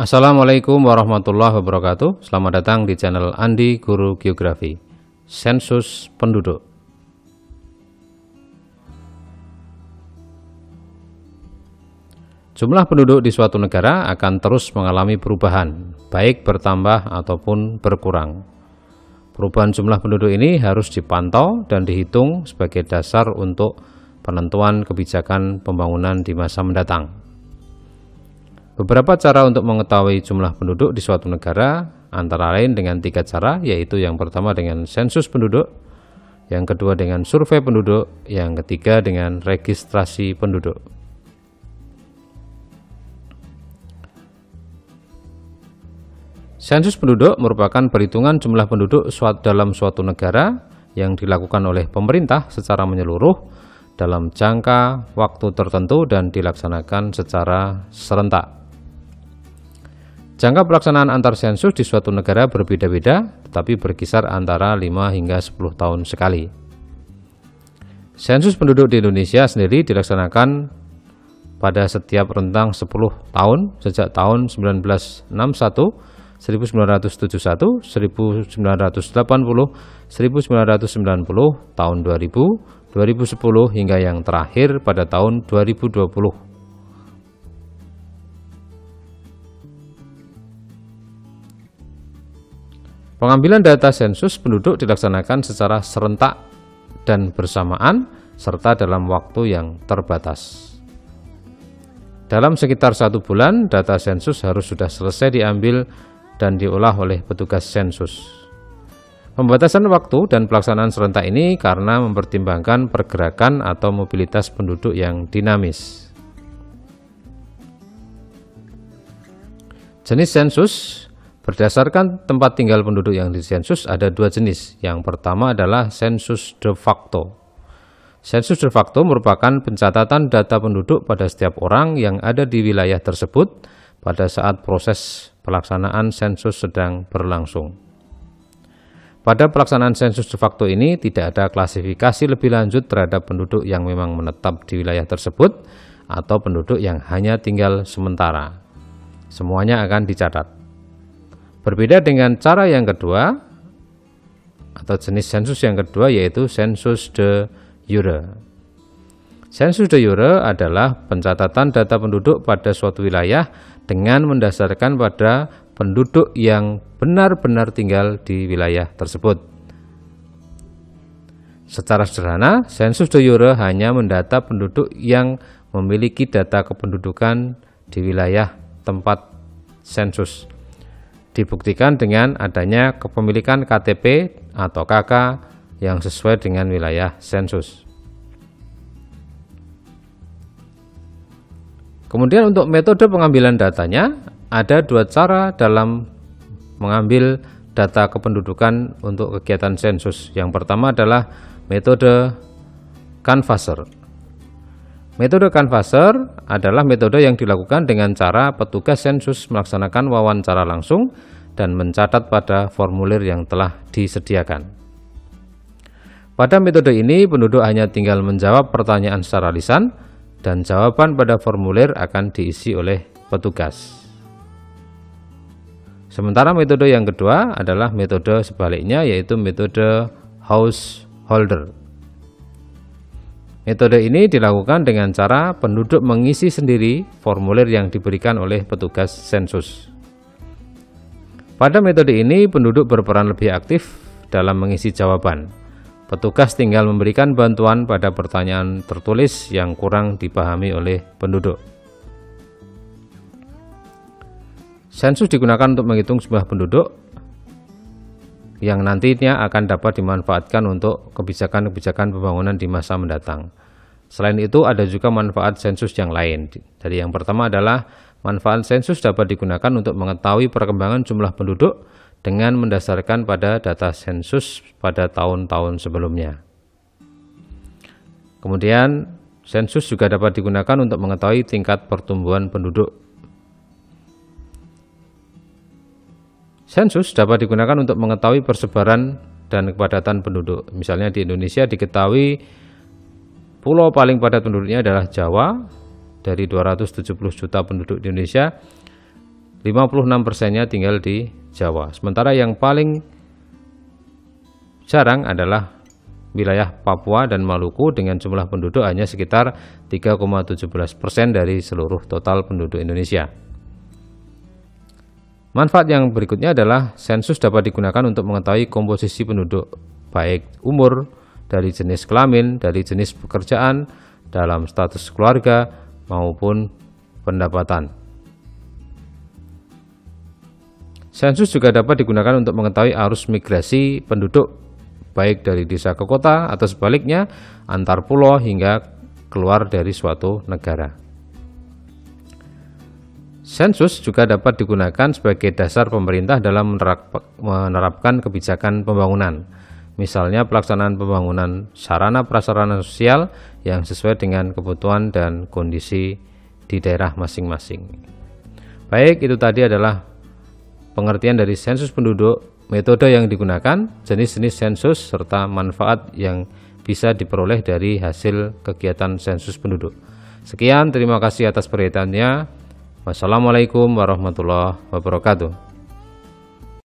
Assalamualaikum warahmatullahi wabarakatuh. Selamat datang di channel Andi Guru Geografi. Sensus penduduk. Jumlah penduduk di suatu negara akan terus mengalami perubahan, baik bertambah ataupun berkurang. Perubahan jumlah penduduk ini harus dipantau dan dihitung sebagai dasar untuk penentuan kebijakan pembangunan di masa mendatang. Beberapa cara untuk mengetahui jumlah penduduk di suatu negara antara lain dengan 3 cara, yaitu yang pertama dengan sensus penduduk, yang kedua dengan survei penduduk, yang ketiga dengan registrasi penduduk. Sensus penduduk merupakan perhitungan jumlah penduduk dalam suatu negara yang dilakukan oleh pemerintah secara menyeluruh dalam jangka waktu tertentu dan dilaksanakan secara serentak. Jangka pelaksanaan antar sensus di suatu negara berbeda-beda, tetapi berkisar antara 5 hingga 10 tahun sekali. Sensus penduduk di Indonesia sendiri dilaksanakan pada setiap rentang 10 tahun sejak tahun 1961, 1971, 1980, 1990, tahun 2000, 2010 hingga yang terakhir pada tahun 2020. Pengambilan data sensus penduduk dilaksanakan secara serentak dan bersamaan serta dalam waktu yang terbatas. Dalam sekitar 1 bulan, data sensus harus sudah selesai diambil dan diolah oleh petugas sensus. Pembatasan waktu dan pelaksanaan serentak ini karena mempertimbangkan pergerakan atau mobilitas penduduk yang dinamis. Jenis sensus. Berdasarkan tempat tinggal penduduk yang disensus ada 2 jenis. Yang pertama adalah sensus de facto. Sensus de facto merupakan pencatatan data penduduk pada setiap orang yang ada di wilayah tersebut pada saat proses pelaksanaan sensus sedang berlangsung. Pada pelaksanaan sensus de facto ini tidak ada klasifikasi lebih lanjut terhadap penduduk yang memang menetap di wilayah tersebut atau penduduk yang hanya tinggal sementara. Semuanya akan dicatat. Berbeda dengan cara yang kedua atau jenis sensus yang kedua, yaitu sensus de jure. Sensus de jure adalah pencatatan data penduduk pada suatu wilayah dengan mendasarkan pada penduduk yang benar-benar tinggal di wilayah tersebut. Secara sederhana, sensus de jure hanya mendata penduduk yang memiliki data kependudukan di wilayah tempat sensus. Dibuktikan dengan adanya kepemilikan KTP atau KK yang sesuai dengan wilayah sensus. Kemudian untuk metode pengambilan datanya, ada 2 cara dalam mengambil data kependudukan untuk kegiatan sensus. Yang pertama adalah metode canvasser. Metode canvasser adalah metode yang dilakukan dengan cara petugas sensus melaksanakan wawancara langsung dan mencatat pada formulir yang telah disediakan. Pada metode ini, penduduk hanya tinggal menjawab pertanyaan secara lisan dan jawaban pada formulir akan diisi oleh petugas. Sementara metode yang kedua adalah metode sebaliknya, yaitu metode householder. Metode ini dilakukan dengan cara penduduk mengisi sendiri formulir yang diberikan oleh petugas sensus. Pada metode ini, penduduk berperan lebih aktif dalam mengisi jawaban. Petugas tinggal memberikan bantuan pada pertanyaan tertulis yang kurang dipahami oleh penduduk. Sensus digunakan untuk menghitung jumlah penduduk yang nantinya akan dapat dimanfaatkan untuk kebijakan-kebijakan pembangunan di masa mendatang. Selain itu, ada juga manfaat sensus yang lain. Jadi yang pertama adalah manfaat sensus dapat digunakan untuk mengetahui perkembangan jumlah penduduk dengan mendasarkan pada data sensus pada tahun-tahun sebelumnya. Kemudian, sensus juga dapat digunakan untuk mengetahui tingkat pertumbuhan penduduk. Sensus dapat digunakan untuk mengetahui persebaran dan kepadatan penduduk. Misalnya di Indonesia diketahui pulau paling padat penduduknya adalah Jawa. Dari 270 juta penduduk di Indonesia, 56%-nya tinggal di Jawa. Sementara yang paling jarang adalah wilayah Papua dan Maluku dengan jumlah penduduk hanya sekitar 3,17% dari seluruh total penduduk Indonesia. Manfaat yang berikutnya adalah sensus dapat digunakan untuk mengetahui komposisi penduduk, baik umur, dari jenis kelamin, dari jenis pekerjaan, dalam status keluarga, maupun pendapatan. Sensus juga dapat digunakan untuk mengetahui arus migrasi penduduk, baik dari desa ke kota atau sebaliknya, antar pulau hingga keluar dari suatu negara. Sensus juga dapat digunakan sebagai dasar pemerintah dalam menerapkan kebijakan pembangunan. Misalnya pelaksanaan pembangunan sarana prasarana sosial yang sesuai dengan kebutuhan dan kondisi di daerah masing-masing. Baik, itu tadi adalah pengertian dari sensus penduduk, metode yang digunakan, jenis-jenis sensus, serta manfaat yang bisa diperoleh dari hasil kegiatan sensus penduduk. Sekian, terima kasih atas perhatiannya. Wassalamualaikum warahmatullahi wabarakatuh.